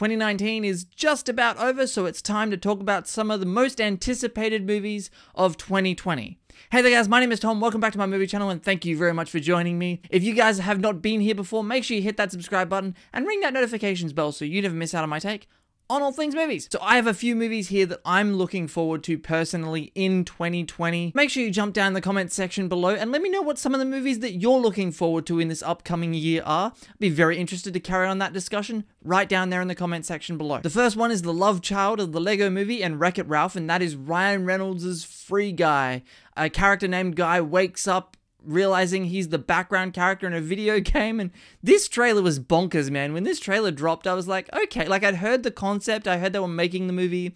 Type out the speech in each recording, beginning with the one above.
2019 is just about over, so it's time to talk about some of the most anticipated movies of 2020. Hey there guys, my name is Tom, welcome back to my movie channel, and thank you very much for joining me. If you guys have not been here before, make sure you hit that subscribe button and ring that notifications bell so you never miss out on my take on all things movies. So I have a few movies here that I'm looking forward to personally in 2020. Make sure you jump down in the comment section below and let me know what some of the movies that you're looking forward to in this upcoming year are. I'd be very interested to carry on that discussion right down there in the comment section below. The first one is the love child of the Lego Movie and Wreck-It Ralph, and that is Ryan Reynolds' Free Guy. A character named Guy wakes up realizing he's the background character in a video game, and this trailer was bonkers, man. When this trailer dropped, I was like, okay, like I'd heard the concept, I heard they were making the movie,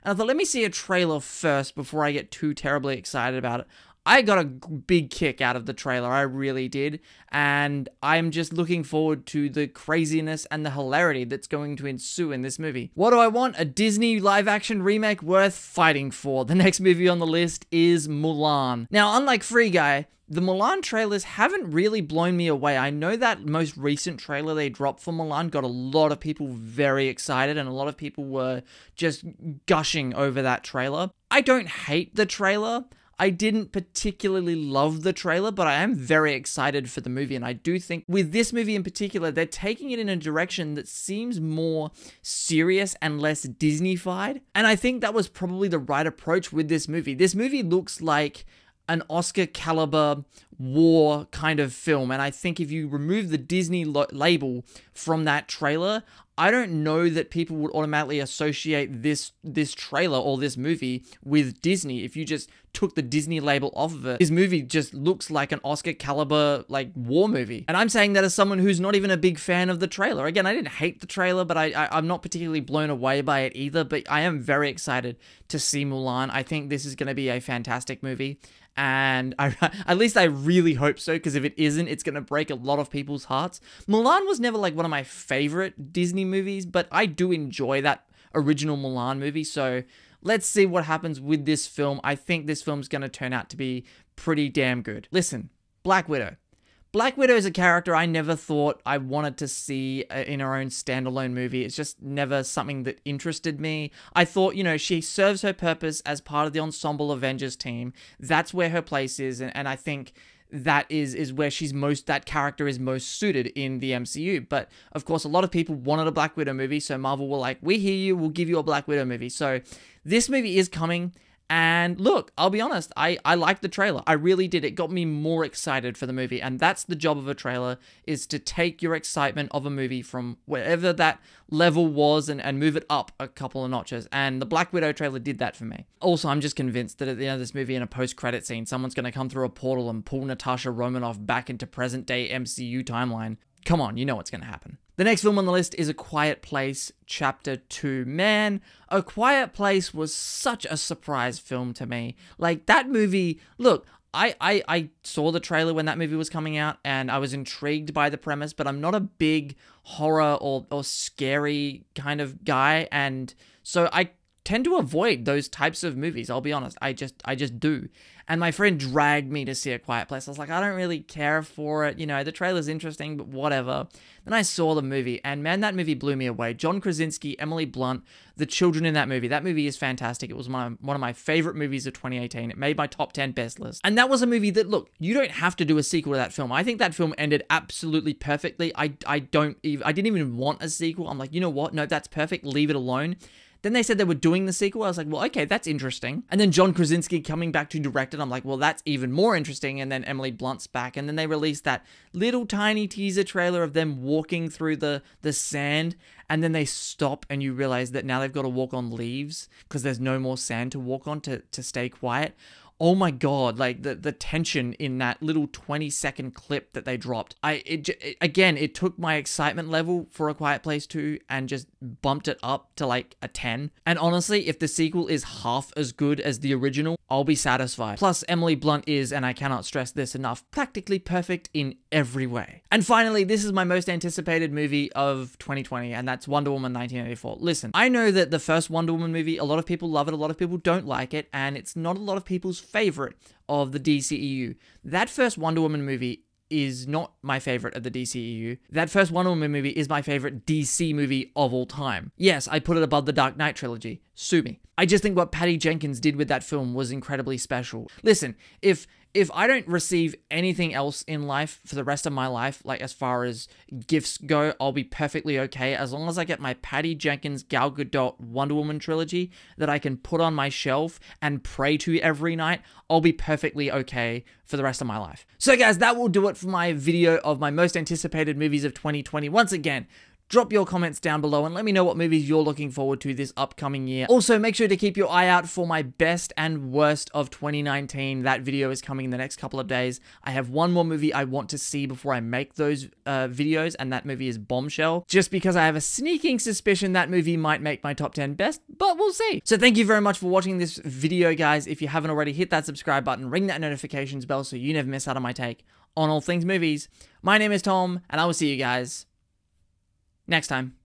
and I thought, let me see a trailer first before I get too terribly excited about it. I got a big kick out of the trailer, I really did, and I'm just looking forward to the craziness and the hilarity that's going to ensue in this movie. What do I want? A Disney live-action remake worth fighting for. The next movie on the list is Mulan. Now, unlike Free Guy, the Mulan trailers haven't really blown me away. I know that most recent trailer they dropped for Mulan got a lot of people very excited, and a lot of people were just gushing over that trailer. I don't hate the trailer. I didn't particularly love the trailer, but I am very excited for the movie, and I do think with this movie in particular, they're taking it in a direction that seems more serious and less Disney-fied, and I think that was probably the right approach with this movie. This movie looks like an Oscar caliber war kind of film, and I think if you remove the Disney label from that trailer, I don't know that people would automatically associate this trailer or this movie with Disney. If you just took the Disney label off of it, this movie just looks like an Oscar caliber like war movie. And I'm saying that as someone who's not even a big fan of the trailer. Again, I didn't hate the trailer, but I'm not particularly blown away by it either, but I am very excited to see Mulan. I think this is going to be a fantastic movie, and at least I really hope so, because if it isn't, it's going to break a lot of people's hearts. Mulan was never like one of my favorite Disney movies, but I do enjoy that original Mulan movie, so let's see what happens with this film. I think this film's going to turn out to be pretty damn good. Listen, Black Widow. Black Widow is a character I never thought I wanted to see in her own standalone movie. It's just never something that interested me. I thought, you know, she serves her purpose as part of the ensemble Avengers team. That's where her place is, and I think that is where that character is most suited in the MCU. But of course, a lot of people wanted a Black Widow movie, so Marvel were like, we hear you, we'll give you a Black Widow movie. So this movie is coming. And look, I'll be honest, I liked the trailer. I really did. It got me more excited for the movie. And that's the job of a trailer, is to take your excitement of a movie from wherever that level was and move it up a couple of notches. And the Black Widow trailer did that for me. Also, I'm just convinced that at the end of this movie, in a post-credit scene, someone's going to come through a portal and pull Natasha Romanoff back into present-day MCU timeline. Come on, you know what's going to happen. The next film on the list is A Quiet Place Chapter 2. Man, A Quiet Place was such a surprise film to me. Like, that movie, look, I saw the trailer when that movie was coming out, and I was intrigued by the premise, but I'm not a big horror or scary kind of guy, and so I tend to avoid those types of movies, I'll be honest. I just do. And my friend dragged me to see A Quiet Place. I was like, I don't really care for it. You know, the trailer's interesting, but whatever. Then I saw the movie, and man, that movie blew me away. John Krasinski, Emily Blunt, the children in that movie. That movie is fantastic. It was one of my favorite movies of 2018. It made my top 10 best list. And that was a movie that, look, you don't have to do a sequel to that film. I think that film ended absolutely perfectly. I didn't even want a sequel. I'm like, you know what? No, that's perfect. Leave it alone. Then they said they were doing the sequel. I was like, well, okay, that's interesting. And then John Krasinski coming back to direct it. I'm like, well, that's even more interesting. And then Emily Blunt's back. And then they released that little tiny teaser trailer of them walking through the sand. And then they stop, and you realize that now they've got to walk on leaves because there's no more sand to walk on to stay quiet. Oh my god, like the tension in that little 20-second clip that they dropped. Again, it took my excitement level for A Quiet Place 2 and just bumped it up to like a 10. And honestly, if the sequel is half as good as the original, I'll be satisfied. Plus, Emily Blunt is, and I cannot stress this enough, practically perfect in every way. And finally, this is my most anticipated movie of 2020, and that's Wonder Woman 1984. Listen, I know that the first Wonder Woman movie, a lot of people love it, a lot of people don't like it, and it's not a lot of people's favorite of the DCEU. That first Wonder Woman movie is not my favorite of the DCEU. That first Wonder Woman movie is my favorite DC movie of all time. Yes, I put it above the Dark Knight trilogy. Sue me. I just think what Patty Jenkins did with that film was incredibly special. Listen, if I don't receive anything else in life for the rest of my life, like as far as gifts go, I'll be perfectly okay. As long as I get my Patty Jenkins, Gal Gadot, Wonder Woman trilogy that I can put on my shelf and pray to every night, I'll be perfectly okay for the rest of my life. So guys, that will do it for my video of my most anticipated movies of 2020. Once again, drop your comments down below and let me know what movies you're looking forward to this upcoming year. Also, make sure to keep your eye out for my best and worst of 2019. That video is coming in the next couple of days. I have one more movie I want to see before I make those videos, and that movie is Bombshell, just because I have a sneaking suspicion that movie might make my top 10 best, but we'll see. So thank you very much for watching this video, guys. If you haven't already, hit that subscribe button, ring that notifications bell so you never miss out on my take on all things movies. My name is Tom, and I will see you guys next time.